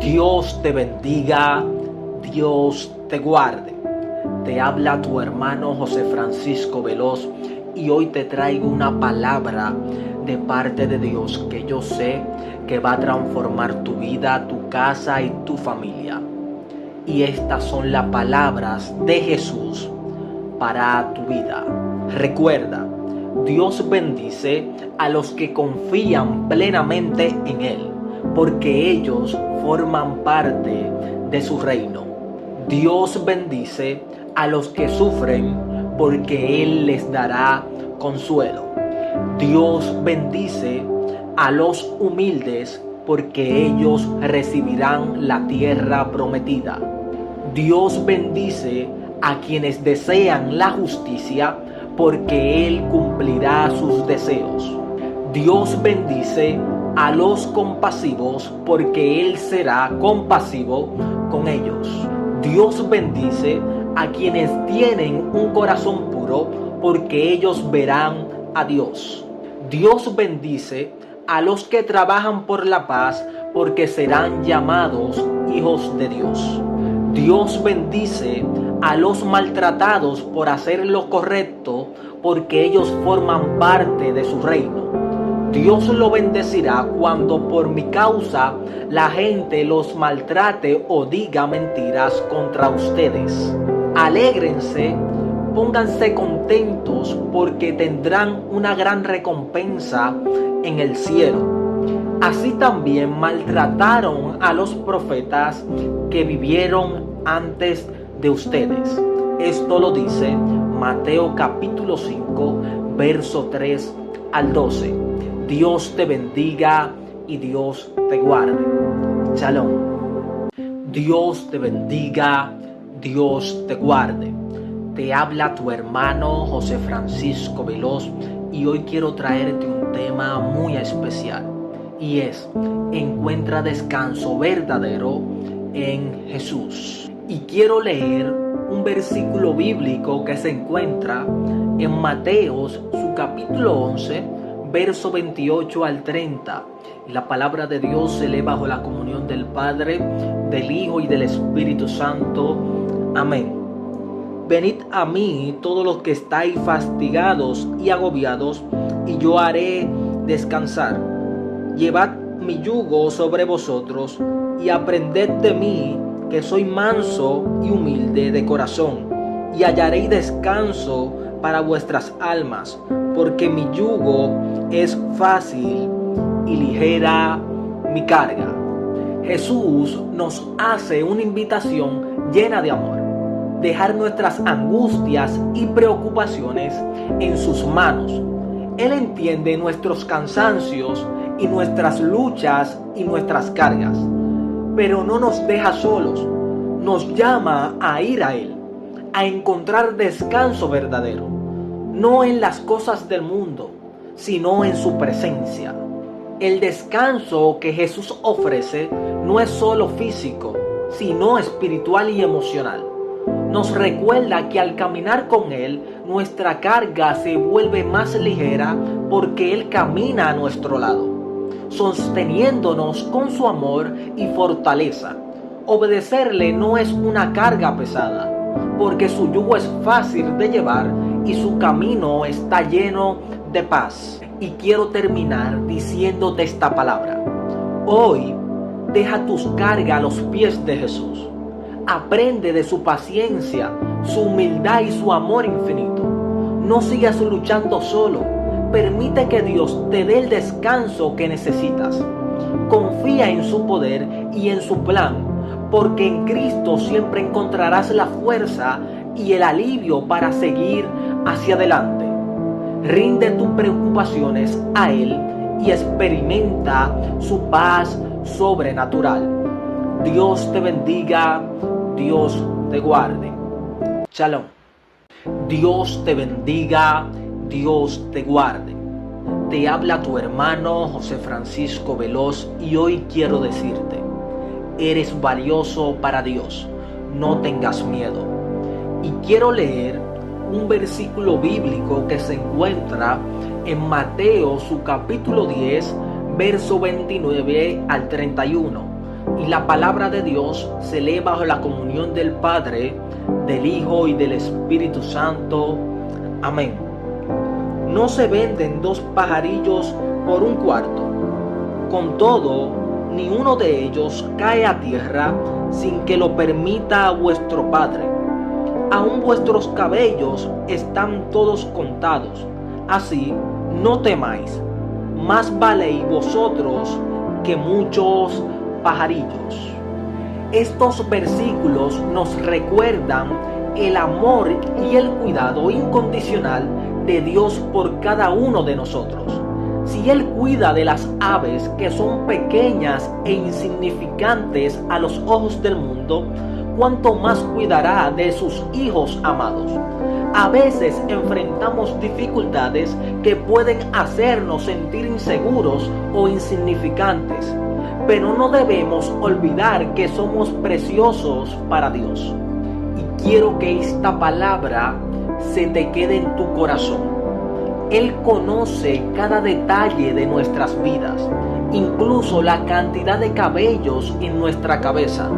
Dios te bendiga, Dios te guarde. Te habla tu hermano José Francisco Veloz y hoy te traigo una palabra de parte de Dios que yo sé que va a transformar tu vida, tu casa y tu familia. Y estas son las palabras de Jesús para tu vida. Recuerda, Dios bendice a los que confían plenamente en Él, porque ellos forman parte de su reino. Dios bendice a los que sufren, porque Él les dará consuelo. Dios bendice a los humildes, porque ellos recibirán la tierra prometida. Dios bendice a quienes desean la justicia, porque Él cumplirá sus deseos. Dios bendice a los compasivos, porque Él será compasivo con ellos. Dios bendice a quienes tienen un corazón puro, porque ellos verán a Dios. Dios bendice a los que trabajan por la paz, porque serán llamados hijos de Dios. Dios bendice a los maltratados por hacer lo correcto, porque ellos forman parte de su reino. Dios lo bendecirá cuando por mi causa la gente los maltrate o diga mentiras contra ustedes. Alégrense, pónganse contentos, porque tendrán una gran recompensa en el cielo. Así también maltrataron a los profetas que vivieron antes de ustedes. Esto lo dice Mateo capítulo 5, verso 3 al 12. Dios te bendiga y Dios te guarde. Shalom. Dios te bendiga, Dios te guarde. Te habla tu hermano José Francisco Veloz y hoy quiero traerte un tema muy especial, y es: encuentra descanso verdadero en Jesús. Y quiero leer un versículo bíblico que se encuentra en Mateos, su capítulo 11, verso 28 al 30. La palabra de Dios se lee bajo la comunión del Padre, del Hijo y del Espíritu Santo. Amén. Venid a mí todos los que estáis fatigados y agobiados, y yo haré descansar. Llevad mi yugo sobre vosotros y aprended de mí, que soy manso y humilde de corazón, y hallaréis descanso para vuestras almas, porque mi yugo es fácil y ligera mi carga. Jesús nos hace una invitación llena de amor: dejar nuestras angustias y preocupaciones en sus manos. Él entiende nuestros cansancios y nuestras luchas y nuestras cargas, pero no nos deja solos. Nos llama a ir a Él, a encontrar descanso verdadero, no en las cosas del mundo, sino en su presencia. El descanso que Jesús ofrece no es solo físico, sino espiritual y emocional. Nos recuerda que al caminar con Él, nuestra carga se vuelve más ligera, porque Él camina a nuestro lado, sosteniéndonos con su amor y fortaleza. Obedecerle no es una carga pesada, porque su yugo es fácil de llevar y su camino está lleno de paz. Y quiero terminar diciéndote esta palabra: hoy deja tus cargas a los pies de Jesús. Aprende de su paciencia, su humildad y su amor infinito. No sigas luchando solo. Permite que Dios te dé el descanso que necesitas. Confía en su poder y en su plan, porque en Cristo siempre encontrarás la fuerza y el alivio para seguir hacia adelante. Rinde tus preocupaciones a Él y experimenta su paz sobrenatural. Dios te bendiga, Dios te guarde. Shalom. Dios te bendiga, Dios te guarde. Te habla tu hermano José Francisco Veloz y hoy quiero decirte: eres valioso para Dios, no tengas miedo. Y quiero leer un versículo bíblico que se encuentra en Mateo, su capítulo 10, verso 29 al 31. y la palabra de Dios se lee bajo la comunión del Padre, del Hijo y del Espíritu Santo. Amén. No se venden dos pajarillos por un cuarto. Con todo, ni uno de ellos cae a tierra sin que lo permita vuestro Padre. Aún vuestros cabellos están todos contados. Así, no temáis, más valéis vosotros que muchos pajarillos. Estos versículos nos recuerdan el amor y el cuidado incondicional de Dios por cada uno de nosotros. Si Él cuida de las aves que son pequeñas e insignificantes a los ojos del mundo, ¿cuánto más cuidará de sus hijos amados? A veces enfrentamos dificultades que pueden hacernos sentir inseguros o insignificantes, pero no debemos olvidar que somos preciosos para Dios. Y quiero que esta palabra se te quede en tu corazón. Él conoce cada detalle de nuestras vidas, incluso la cantidad de cabellos en nuestra cabeza.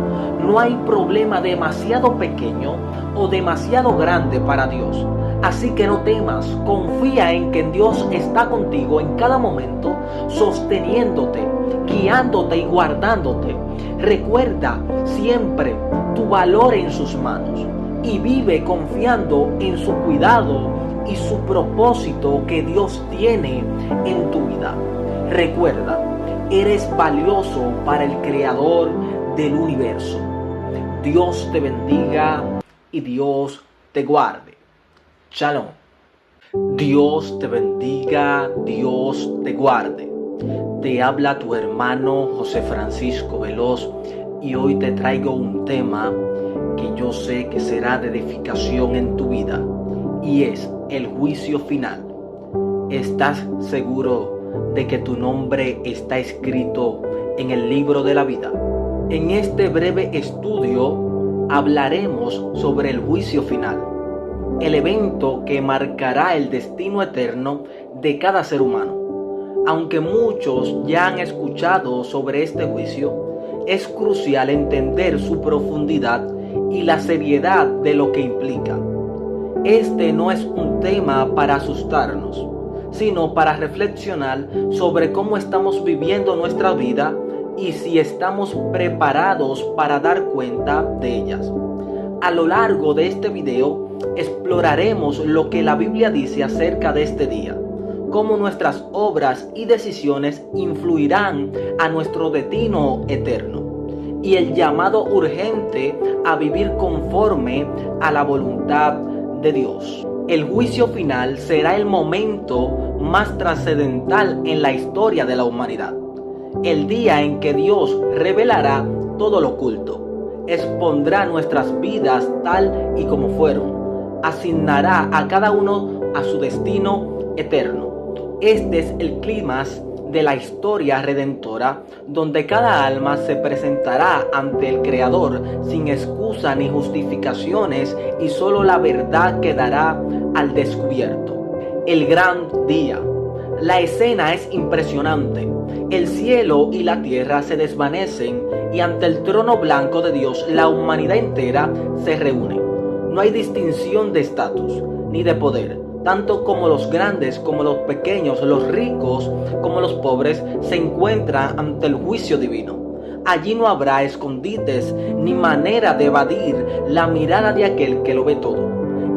No hay problema demasiado pequeño o demasiado grande para Dios. Así que no temas, confía en que Dios está contigo en cada momento, sosteniéndote, guiándote y guardándote. Recuerda siempre tu valor en sus manos y vive confiando en su cuidado y su propósito que Dios tiene en tu vida. Recuerda, eres valioso para el Creador del universo. Dios te bendiga y Dios te guarde. Shalom. Dios te bendiga, Dios te guarde. Te habla tu hermano José Francisco Veloz y hoy te traigo un tema que yo sé que será de edificación en tu vida y es el juicio final. ¿Estás seguro de que tu nombre está escrito en el libro de la vida? En este breve estudio hablaremos sobre el juicio final, el evento que marcará el destino eterno de cada ser humano. Aunque muchos ya han escuchado sobre este juicio, es crucial entender su profundidad y la seriedad de lo que implica. Este no es un tema para asustarnos, sino para reflexionar sobre cómo estamos viviendo nuestra vida y si estamos preparados para dar cuenta de ellas. A lo largo de este video exploraremos lo que la Biblia dice acerca de este día, cómo nuestras obras y decisiones influirán a nuestro destino eterno y el llamado urgente a vivir conforme a la voluntad de Dios. El juicio final será el momento más trascendental en la historia de la humanidad, el día en que Dios revelará todo lo oculto, expondrá nuestras vidas tal y como fueron, asignará a cada uno a su destino eterno. Este es el clímax de la historia redentora, donde cada alma se presentará ante el Creador sin excusa ni justificaciones y solo la verdad quedará al descubierto. El gran día. La escena es impresionante. El cielo y la tierra se desvanecen y ante el trono blanco de Dios la humanidad entera se reúne. No hay distinción de estatus ni de poder. Tanto como los grandes como los pequeños, los ricos como los pobres, se encuentran ante el juicio divino. Allí no habrá escondites ni manera de evadir la mirada de aquel que lo ve todo.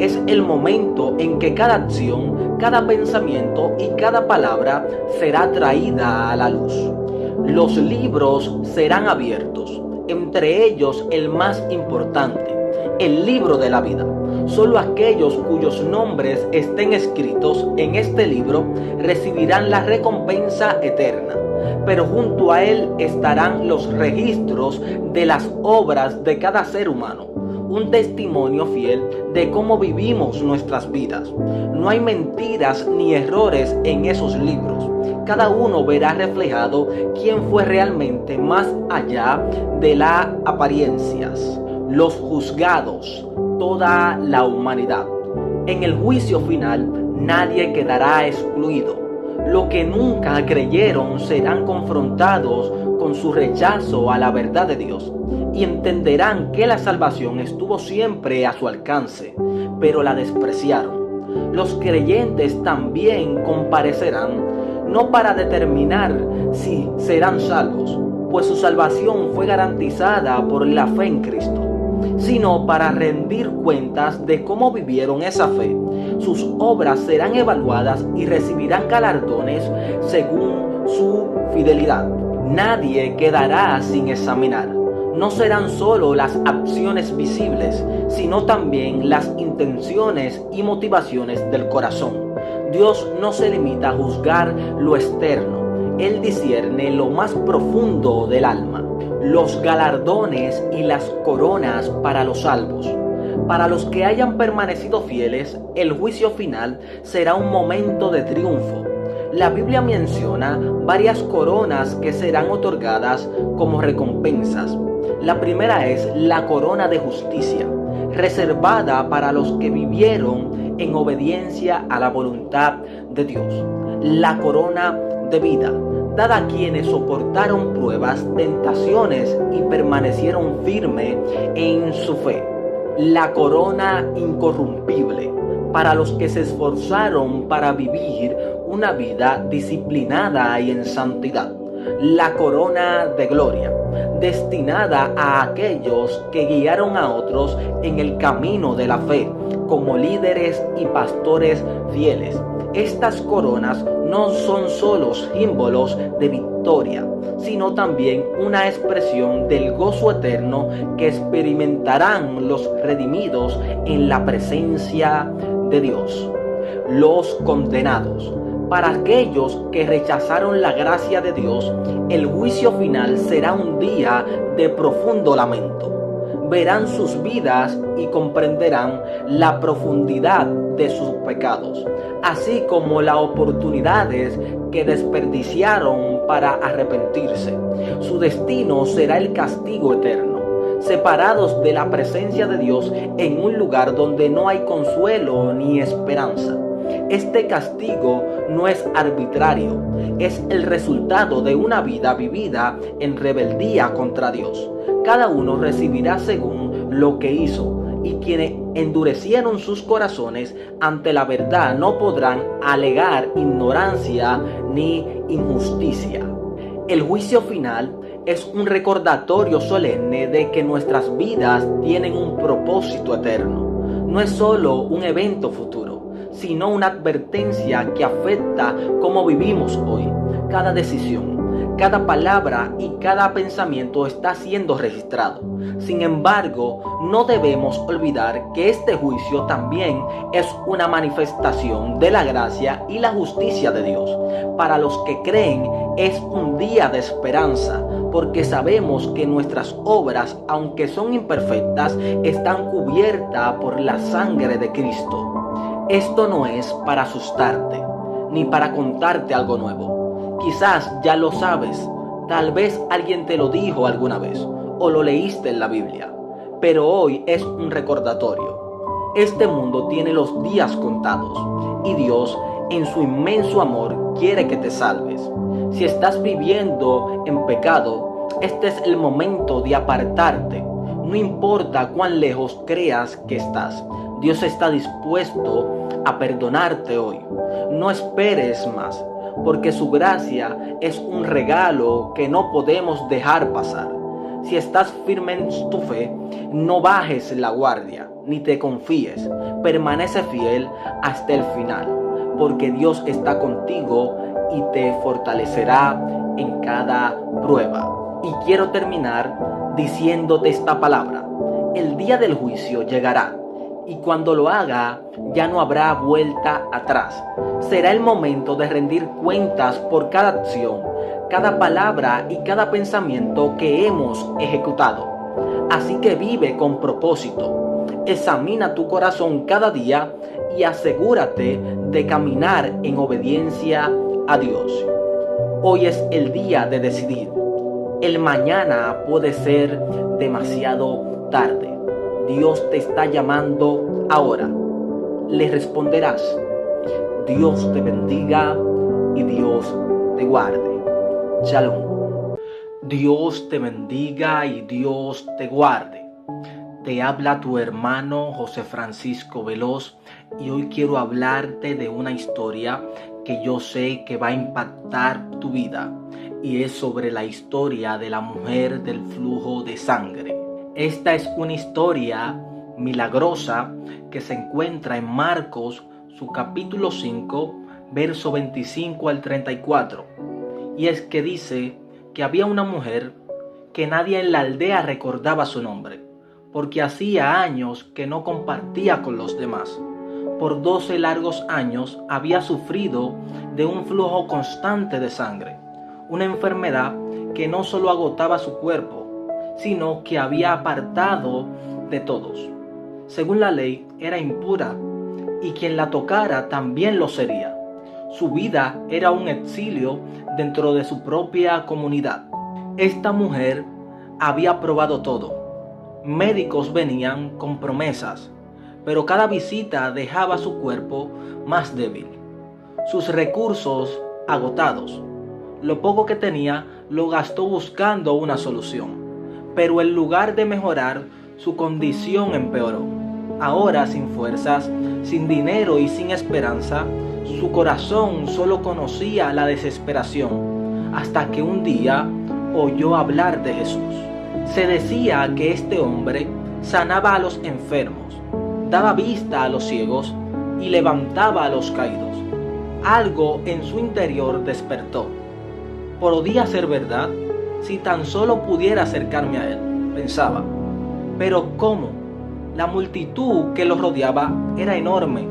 Es el momento en que cada acción, cada pensamiento y cada palabra será traída a la luz. Los libros serán abiertos, entre ellos el más importante, el libro de la vida. Solo aquellos cuyos nombres estén escritos en este libro recibirán la recompensa eterna, pero junto a él estarán los registros de las obras de cada ser humano, un testimonio fiel de cómo vivimos nuestras vidas. No hay mentiras ni errores en esos libros. Cada uno verá reflejado quién fue realmente más allá de las apariencias. Los juzgados, toda la humanidad. En el juicio final, nadie quedará excluido. Los que nunca creyeron serán confrontados con su rechazo a la verdad de Dios y entenderán que la salvación estuvo siempre a su alcance, pero la despreciaron. Los creyentes también comparecerán, no para determinar si serán salvos, pues su salvación fue garantizada por la fe en Cristo, sino para rendir cuentas de cómo vivieron esa fe. Sus obras serán evaluadas y recibirán galardones según su fidelidad. Nadie quedará sin examinar. No serán solo las acciones visibles, sino también las intenciones y motivaciones del corazón. Dios no se limita a juzgar lo externo. Él discierne lo más profundo del alma. Los galardones y las coronas para los salvos. Para los que hayan permanecido fieles, el juicio final será un momento de triunfo. La Biblia menciona varias coronas que serán otorgadas como recompensas. La primera es la corona de justicia, reservada para los que vivieron en obediencia a la voluntad de Dios. La corona de vida, dada a quienes soportaron pruebas, tentaciones y permanecieron firmes en su fe. La corona incorrumpible, para los que se esforzaron para vivir una vida disciplinada y en santidad. La corona de gloria, destinada a aquellos que guiaron a otros en el camino de la fe, como líderes y pastores fieles. Estas coronas no son solo símbolos de victoria, sino también una expresión del gozo eterno que experimentarán los redimidos en la presencia de Dios. Los condenados. Para aquellos que rechazaron la gracia de Dios, el juicio final será un día de profundo lamento. Verán sus vidas y comprenderán la profundidad de sus pecados, así como las oportunidades que desperdiciaron para arrepentirse. Su destino será el castigo eterno, separados de la presencia de Dios en un lugar donde no hay consuelo ni esperanza. Este castigo no es arbitrario, es el resultado de una vida vivida en rebeldía contra Dios. Cada uno recibirá según lo que hizo, y quienes endurecieron sus corazones ante la verdad no podrán alegar ignorancia ni injusticia. El juicio final es un recordatorio solemne de que nuestras vidas tienen un propósito eterno. No es solo un evento futuro, sino una advertencia que afecta cómo vivimos hoy. Cada decisión, cada palabra y cada pensamiento está siendo registrado. Sin embargo, no debemos olvidar que este juicio también es una manifestación de la gracia y la justicia de Dios. Para los que creen, es un día de esperanza, porque sabemos que nuestras obras, aunque son imperfectas, están cubiertas por la sangre de Cristo. Esto no es para asustarte, ni para contarte algo nuevo. Quizás ya lo sabes, tal vez alguien te lo dijo alguna vez, o lo leíste en la Biblia, pero hoy es un recordatorio. Este mundo tiene los días contados, y Dios, en su inmenso amor, quiere que te salves. Si estás viviendo en pecado, este es el momento de apartarte. No importa cuán lejos creas que estás, Dios está dispuesto a perdonarte hoy. No esperes más, porque su gracia es un regalo que no podemos dejar pasar. Si estás firme en tu fe, no bajes la guardia, ni te confíes. Permanece fiel hasta el final, porque Dios está contigo y te fortalecerá en cada prueba. Y quiero terminar diciéndote esta palabra. El día del juicio llegará, y cuando lo haga, ya no habrá vuelta atrás. Será el momento de rendir cuentas por cada acción, cada palabra y cada pensamiento que hemos ejecutado. Así que vive con propósito. Examina tu corazón cada día y asegúrate de caminar en obediencia a Dios. Hoy es el día de decidir. El mañana puede ser demasiado tarde. Dios te está llamando ahora. Le responderás. Dios te bendiga y Dios te guarde. Shalom. Dios te bendiga y Dios te guarde. Te habla tu hermano José Francisco Veloz y hoy quiero hablarte de una historia que yo sé que va a impactar tu vida y es sobre la historia de la mujer del flujo de sangre. Esta es una historia milagrosa que se encuentra en Marcos, su capítulo 5, verso 25 al 34. Y es que dice que había una mujer que nadie en la aldea recordaba su nombre, porque hacía años que no compartía con los demás. Por 12 largos años había sufrido de un flujo constante de sangre, una enfermedad que no solo agotaba su cuerpo, sino que había apartado de todos. Según la ley, era impura, y quien la tocara también lo sería. Su vida era un exilio dentro de su propia comunidad. Esta mujer había probado todo. Médicos venían con promesas, pero cada visita dejaba su cuerpo más débil, sus recursos agotados. Lo poco que tenía lo gastó buscando una solución, pero en lugar de mejorar, su condición empeoró. Ahora sin fuerzas, sin dinero y sin esperanza, su corazón solo conocía la desesperación, hasta que un día oyó hablar de Jesús. Se decía que este hombre sanaba a los enfermos, daba vista a los ciegos y levantaba a los caídos. Algo en su interior despertó. ¿Podía ser verdad? Si tan solo pudiera acercarme a él, pensaba. Pero ¿cómo? La multitud que lo rodeaba era enorme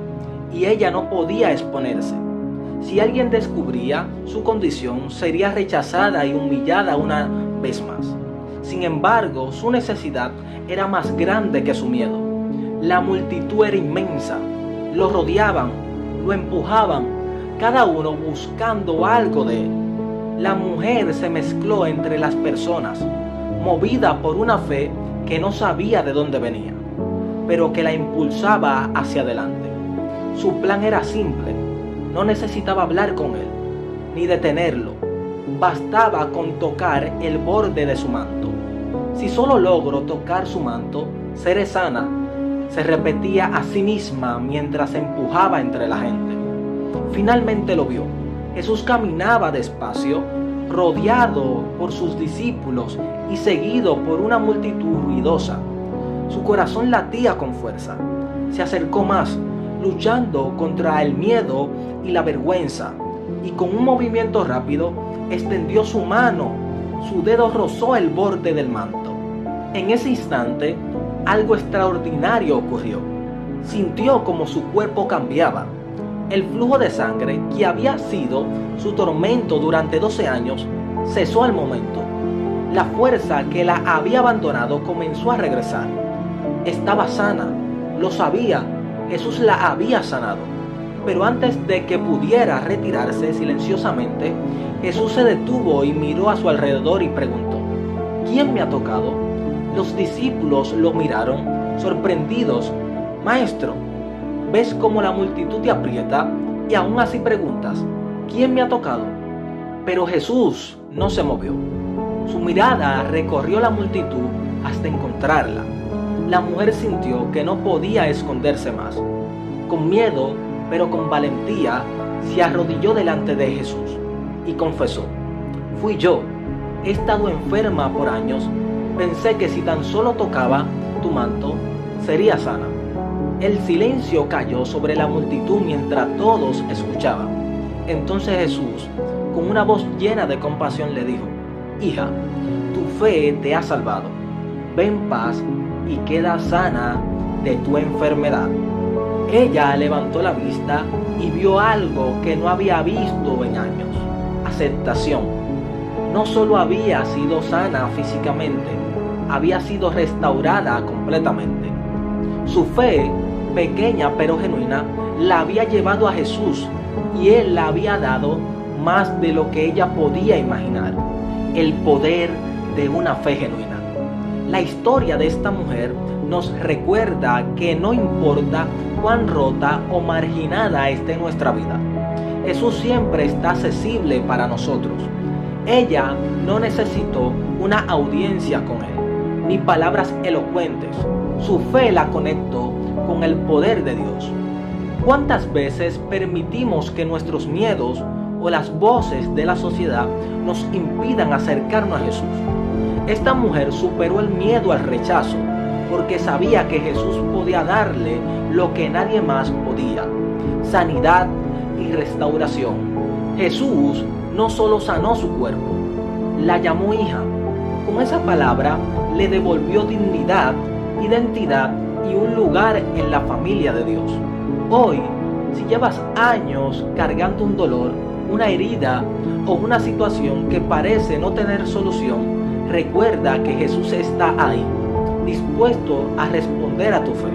y ella no podía exponerse. Si alguien descubría su condición, sería rechazada y humillada una vez más. Sin embargo, su necesidad era más grande que su miedo. La multitud era inmensa, lo rodeaban, lo empujaban, cada uno buscando algo de él. La mujer se mezcló entre las personas, movida por una fe que no sabía de dónde venía, pero que la impulsaba hacia adelante. Su plan era simple, no necesitaba hablar con él, ni detenerlo. Bastaba con tocar el borde de su manto. Si solo logro tocar su manto, seré sana, se repetía a sí misma mientras se empujaba entre la gente. Finalmente lo vio. Jesús caminaba despacio, rodeado por sus discípulos y seguido por una multitud ruidosa. Su corazón latía con fuerza. Se acercó más, luchando contra el miedo y la vergüenza, y con un movimiento rápido extendió su mano. Su dedo rozó el borde del manto. En ese instante, algo extraordinario ocurrió. Sintió como su cuerpo cambiaba. El flujo de sangre, que había sido su tormento durante 12 años, cesó al momento. La fuerza que la había abandonado comenzó a regresar. Estaba sana, lo sabía, Jesús la había sanado. Pero antes de que pudiera retirarse silenciosamente, Jesús se detuvo y miró a su alrededor y preguntó: ¿quién me ha tocado? Los discípulos lo miraron, sorprendidos. Maestro, ¿ves cómo la multitud te aprieta y aún así preguntas: ¿quién me ha tocado? Pero Jesús no se movió. Su mirada recorrió la multitud hasta encontrarla. La mujer sintió que no podía esconderse más. Con miedo, pero con valentía, se arrodilló delante de Jesús y confesó: fui yo, he estado enferma por años, pensé que si tan solo tocaba tu manto, sería sana. El silencio cayó sobre la multitud mientras todos escuchaban. Entonces Jesús, con una voz llena de compasión, le dijo: hija, tu fe te ha salvado. Ve en paz y queda sana de tu enfermedad. Ella levantó la vista y vio algo que no había visto en años: aceptación. No solo había sido sana físicamente, había sido restaurada completamente. Su fe, pequeña pero genuina, la había llevado a Jesús y Él la había dado más de lo que ella podía imaginar: el poder de una fe genuina. La historia de esta mujer nos recuerda que no importa cuán rota o marginada esté nuestra vida, Jesús siempre está accesible para nosotros. Ella no necesitó una audiencia con Él, ni palabras elocuentes. Su fe la conectó con el poder de Dios. ¿Cuántas veces permitimos que nuestros miedos o las voces de la sociedad nos impidan acercarnos a Jesús? Esta mujer superó el miedo al rechazo porque sabía que Jesús podía darle lo que nadie más podía: sanidad y restauración. Jesús no solo sanó su cuerpo, la llamó hija. Con esa palabra le devolvió dignidad, identidad y un lugar en la familia de Dios. Hoy, si llevas años cargando un dolor, una herida o una situación que parece no tener solución, recuerda que Jesús está ahí, dispuesto a responder a tu fe.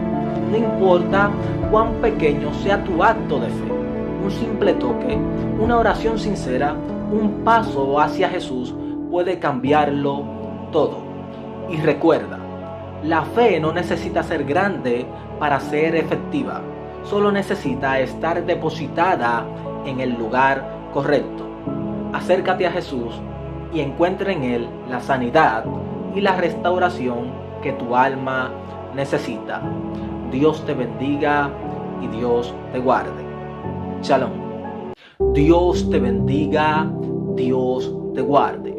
No importa cuán pequeño sea tu acto de fe, un simple toque, una oración sincera, un paso hacia Jesús puede cambiarlo todo. Y recuerda, la fe no necesita ser grande para ser efectiva, solo necesita estar depositada en el lugar correcto. Acércate a Jesús y encuentra en Él la sanidad y la restauración que tu alma necesita. Dios te bendiga y Dios te guarde. Shalom. Dios te bendiga, Dios te guarde.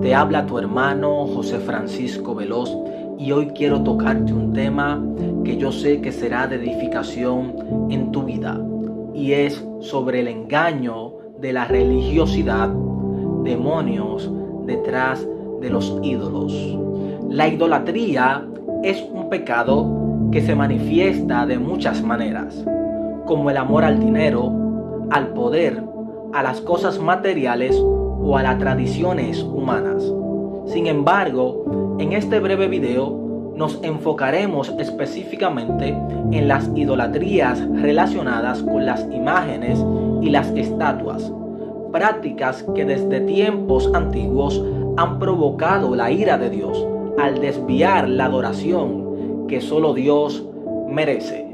Te habla tu hermano José Francisco Veloz y hoy quiero tocarte un tema que yo sé que será de edificación en tu vida, y es sobre el engaño de la religiosidad, demonios detrás de los ídolos. La idolatría es un pecado que se manifiesta de muchas maneras, como el amor al dinero, al poder, a las cosas materiales o a las tradiciones humanas. Sin embargo, en este breve video nos enfocaremos específicamente en las idolatrías relacionadas con las imágenes y las estatuas, prácticas que desde tiempos antiguos han provocado la ira de Dios al desviar la adoración que solo Dios merece.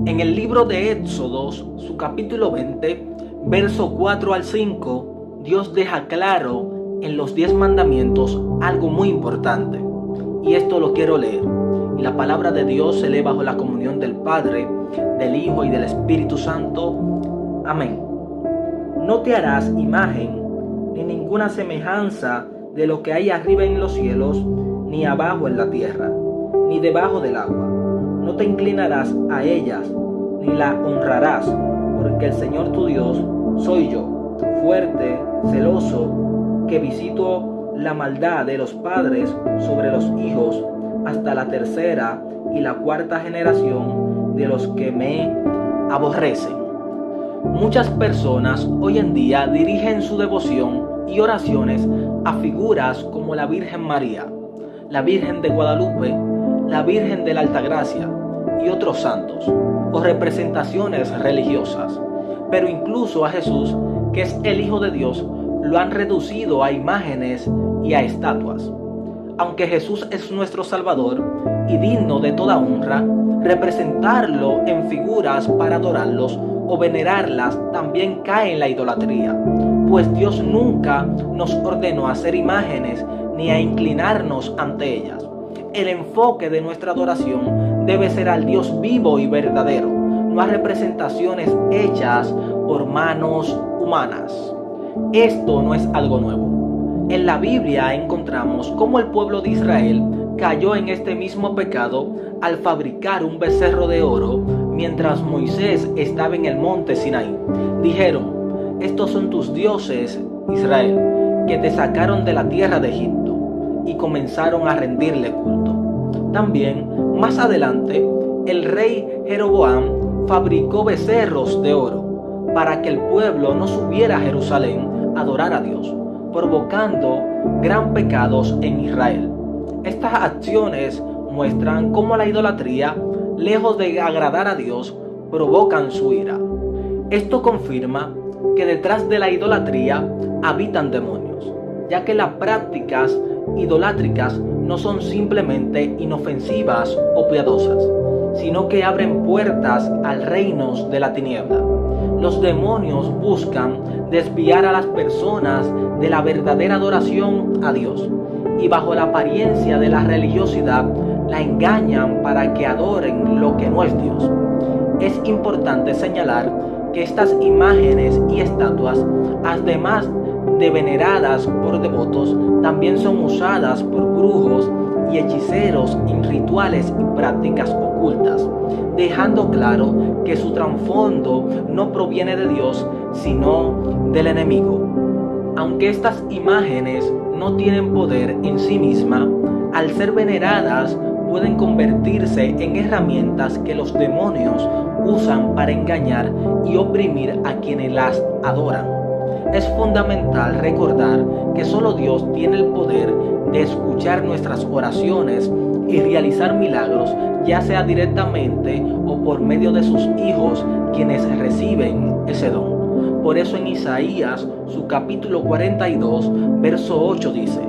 En el libro de Éxodos, su capítulo 20, verso 4 al 5, Dios deja claro en los 10 mandamientos algo muy importante. Y esto lo quiero leer. Y la palabra de Dios se lee bajo la comunión del Padre, del Hijo y del Espíritu Santo. Amén. No te harás imagen ni ninguna semejanza de lo que hay arriba en los cielos, ni abajo en la tierra, ni debajo del agua. No te inclinarás a ellas, ni la honrarás, porque el Señor tu Dios soy yo, fuerte, celoso, que visito la maldad de los padres sobre los hijos hasta la tercera y la cuarta generación de los que me aborrecen. Muchas personas hoy en día dirigen su devoción y oraciones a figuras como la Virgen María, la Virgen de Guadalupe, la Virgen de la Altagracia y otros santos, o representaciones religiosas. Pero incluso a Jesús, que es el Hijo de Dios, lo han reducido a imágenes y a estatuas. Aunque Jesús es nuestro Salvador y digno de toda honra, representarlo en figuras para adorarlos o venerarlas también cae en la idolatría, pues Dios nunca nos ordenó a hacer imágenes ni a inclinarnos ante ellas. El enfoque de nuestra adoración debe ser al Dios vivo y verdadero, no a representaciones hechas por manos humanas. Esto no es algo nuevo. En la Biblia encontramos cómo el pueblo de Israel cayó en este mismo pecado al fabricar un becerro de oro mientras Moisés estaba en el monte Sinaí. Dijeron: estos son tus dioses, Israel, que te sacaron de la tierra de Egipto, y comenzaron a rendirle culto. También, más adelante, el rey Jeroboam fabricó becerros de oro para que el pueblo no subiera a Jerusalén a adorar a Dios, provocando gran pecados en Israel. Estas acciones muestran cómo la idolatría, lejos de agradar a Dios, provocan su ira. Esto confirma que detrás de la idolatría habitan demonios, ya que las prácticas idolátricas no son simplemente inofensivas o piadosas, sino que abren puertas al reino de la tiniebla. Los demonios buscan desviar a las personas de la verdadera adoración a Dios y bajo la apariencia de la religiosidad la engañan para que adoren lo que no es Dios. Es importante señalar que estas imágenes y estatuas, además de veneradas por devotos, también son usadas por brujos y hechiceros en rituales y prácticas ocultas, dejando claro que su trasfondo no proviene de Dios, sino del enemigo. Aunque estas imágenes no tienen poder en sí mismas, al ser veneradas pueden convertirse en herramientas que los demonios usan para engañar y oprimir a quienes las adoran. Es fundamental recordar que solo Dios tiene el poder de escuchar nuestras oraciones y realizar milagros, ya sea directamente o por medio de sus hijos quienes reciben ese don. Por eso en Isaías, su capítulo 42, verso 8 dice: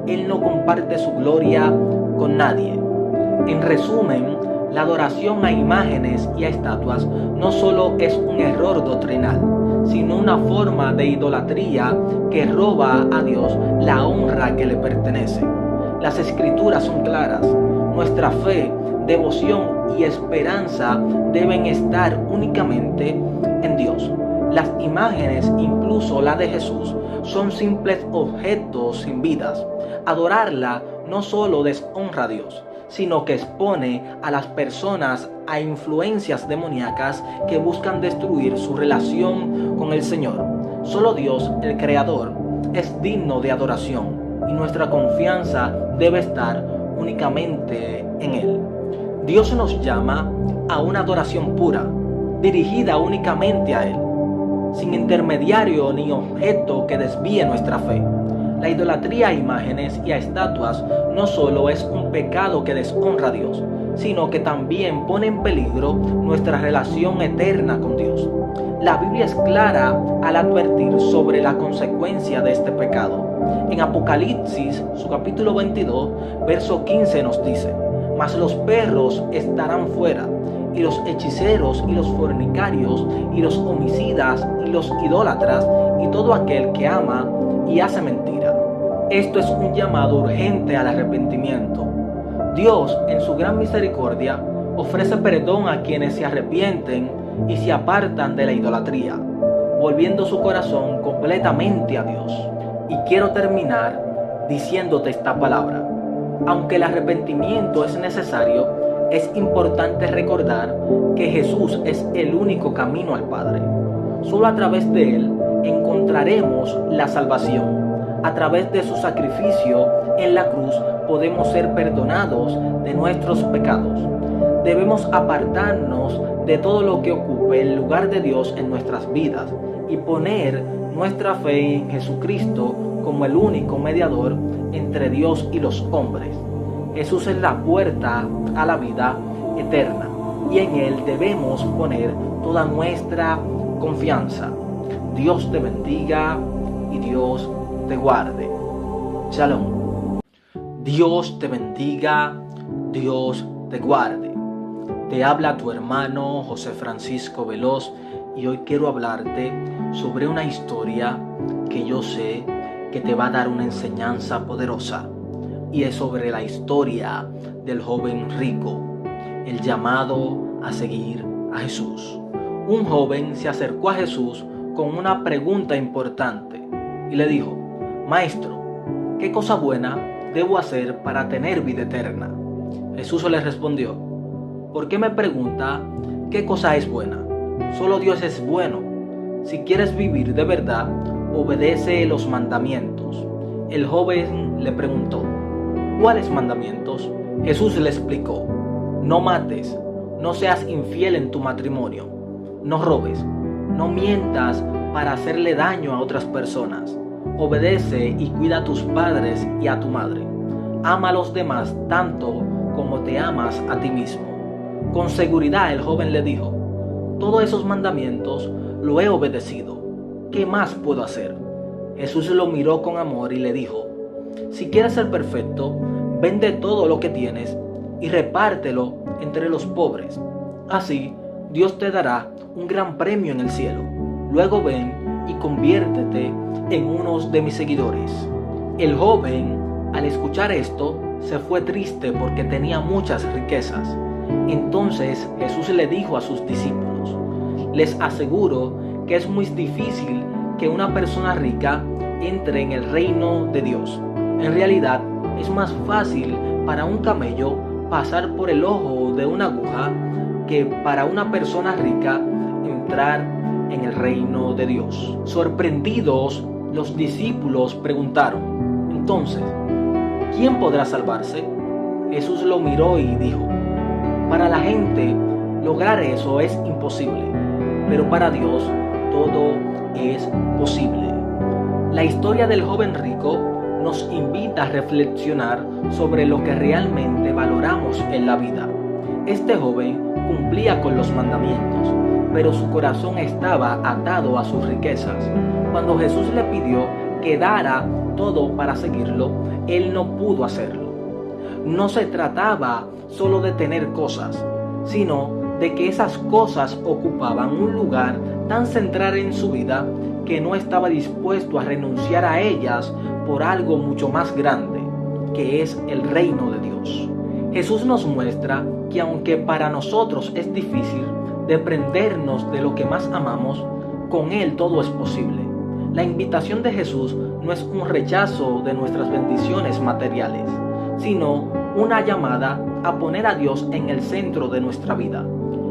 Él no comparte su gloria con nadie. En resumen, la adoración a imágenes y a estatuas no solo es un error doctrinal, sino una forma de idolatría que roba a Dios la honra que le pertenece. Las escrituras son claras. Nuestra fe, devoción y esperanza deben estar únicamente en Dios. Las imágenes, incluso la de Jesús, son simples objetos sin vidas. Adorarla no solo deshonra a Dios, sino que expone a las personas a influencias demoníacas que buscan destruir su relación con el Señor. Solo Dios, el Creador, es digno de adoración y nuestra confianza debe estar únicamente en Él. Dios nos llama a una adoración pura, dirigida únicamente a Él, sin intermediario ni objeto que desvíe nuestra fe. La idolatría a imágenes y a estatuas no solo es un pecado que deshonra a Dios, sino que también pone en peligro nuestra relación eterna con Dios. La Biblia es clara al advertir sobre la consecuencia de este pecado. En Apocalipsis, su capítulo 22, verso 15 nos dice: Mas los perros estarán fuera, y los hechiceros y los fornicarios y los homicidas y los idólatras y todo aquel que ama y hace mentira. Esto es un llamado urgente al arrepentimiento. Dios, en su gran misericordia, ofrece perdón a quienes se arrepienten y se apartan de la idolatría, volviendo su corazón completamente a Dios. Y quiero terminar diciéndote esta palabra. Aunque el arrepentimiento es necesario, es importante recordar que Jesús es el único camino al Padre. Solo a través de Él encontraremos la salvación. A través de su sacrificio en la cruz podemos ser perdonados de nuestros pecados. Debemos apartarnos de todo lo que ocupe el lugar de Dios en nuestras vidas y poner nuestra fe en Jesucristo como el único mediador entre Dios y los hombres. Jesús es la puerta a la vida eterna y en Él debemos poner toda nuestra confianza. Dios te bendiga y Dios te guarde. Shalom. Dios te bendiga, Dios te guarde. Te habla tu hermano José Francisco Veloz y hoy quiero hablarte sobre una historia que yo sé que te va a dar una enseñanza poderosa. Y es sobre la historia del joven rico, el llamado a seguir a Jesús. Un joven se acercó a Jesús con una pregunta importante y le dijo: Maestro, ¿qué cosa buena debo hacer para tener vida eterna? Jesús le respondió: ¿por qué me pregunta qué cosa es buena? Solo Dios es bueno. Si quieres vivir de verdad, obedece los mandamientos. El joven le preguntó: ¿cuáles mandamientos? Jesús le explicó: no mates, no seas infiel en tu matrimonio, no robes, no mientas para hacerle daño a otras personas, obedece y cuida a tus padres y a tu madre, ama a los demás tanto como te amas a ti mismo. Con seguridad el joven le dijo: todos esos mandamientos lo he obedecido, ¿qué más puedo hacer? Jesús lo miró con amor y le dijo: si quieres ser perfecto, vende todo lo que tienes y repártelo entre los pobres. Así, Dios te dará un gran premio en el cielo. Luego ven y conviértete en uno de mis seguidores. El joven, al escuchar esto, se fue triste porque tenía muchas riquezas. Entonces Jesús le dijo a sus discípulos: les aseguro que es muy difícil que una persona rica entre en el reino de Dios. En realidad, es más fácil para un camello pasar por el ojo de una aguja que para una persona rica entrar en el reino de Dios. Sorprendidos, los discípulos preguntaron: entonces, ¿quién podrá salvarse? Jesús lo miró y dijo: para la gente lograr eso es imposible, pero para Dios todo es posible. La historia del joven rico nos invita a reflexionar sobre lo que realmente valoramos en la vida. Este joven cumplía con los mandamientos, pero su corazón estaba atado a sus riquezas. Cuando Jesús le pidió que dara todo para seguirlo, él no pudo hacerlo. No se trataba solo de tener cosas, sino de que esas cosas ocupaban un lugar tan central en su vida que no estaba dispuesto a renunciar a ellas por algo mucho más grande, que es el reino de Dios. Jesús nos muestra que aunque para nosotros es difícil desprendernos de lo que más amamos, con Él todo es posible. La invitación de Jesús no es un rechazo de nuestras bendiciones materiales, sino una llamada a poner a Dios en el centro de nuestra vida.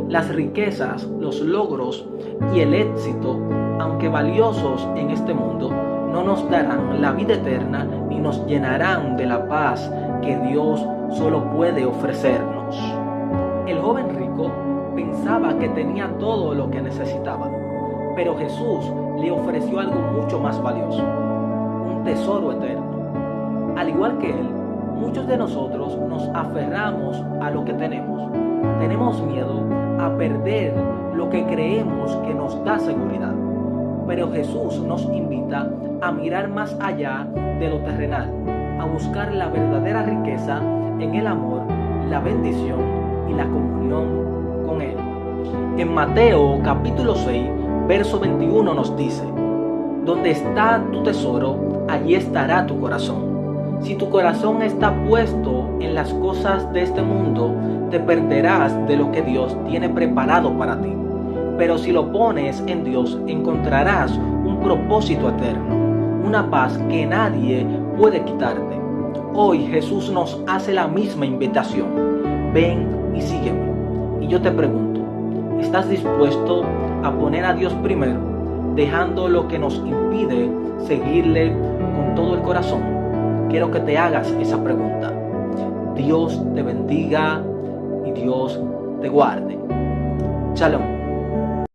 Las riquezas, los logros y el éxito, aunque valiosos en este mundo, no nos darán la vida eterna ni nos llenarán de la paz que Dios solo puede ofrecernos. El joven rico pensaba que tenía todo lo que necesitaba, pero Jesús le ofreció algo mucho más valioso: un tesoro eterno. Al igual que él, muchos de nosotros nos aferramos a lo que tenemos. Tenemos miedo a perder lo que creemos que nos da seguridad. Pero Jesús nos invita a mirar más allá de lo terrenal, a buscar la verdadera riqueza en el amor, la bendición y la comunión con Él. En Mateo capítulo 6, verso 21 nos dice: donde está tu tesoro, allí estará tu corazón. Si tu corazón está puesto en las cosas de este mundo, te perderás de lo que Dios tiene preparado para ti. Pero si lo pones en Dios, encontrarás un propósito eterno, una paz que nadie puede quitarte. Hoy Jesús nos hace la misma invitación: ven y sígueme. Y yo te pregunto, ¿estás dispuesto a poner a Dios primero, dejando lo que nos impide seguirle con todo el corazón? Quiero que te hagas esa pregunta. Dios te bendiga y Dios te guarde. Shalom.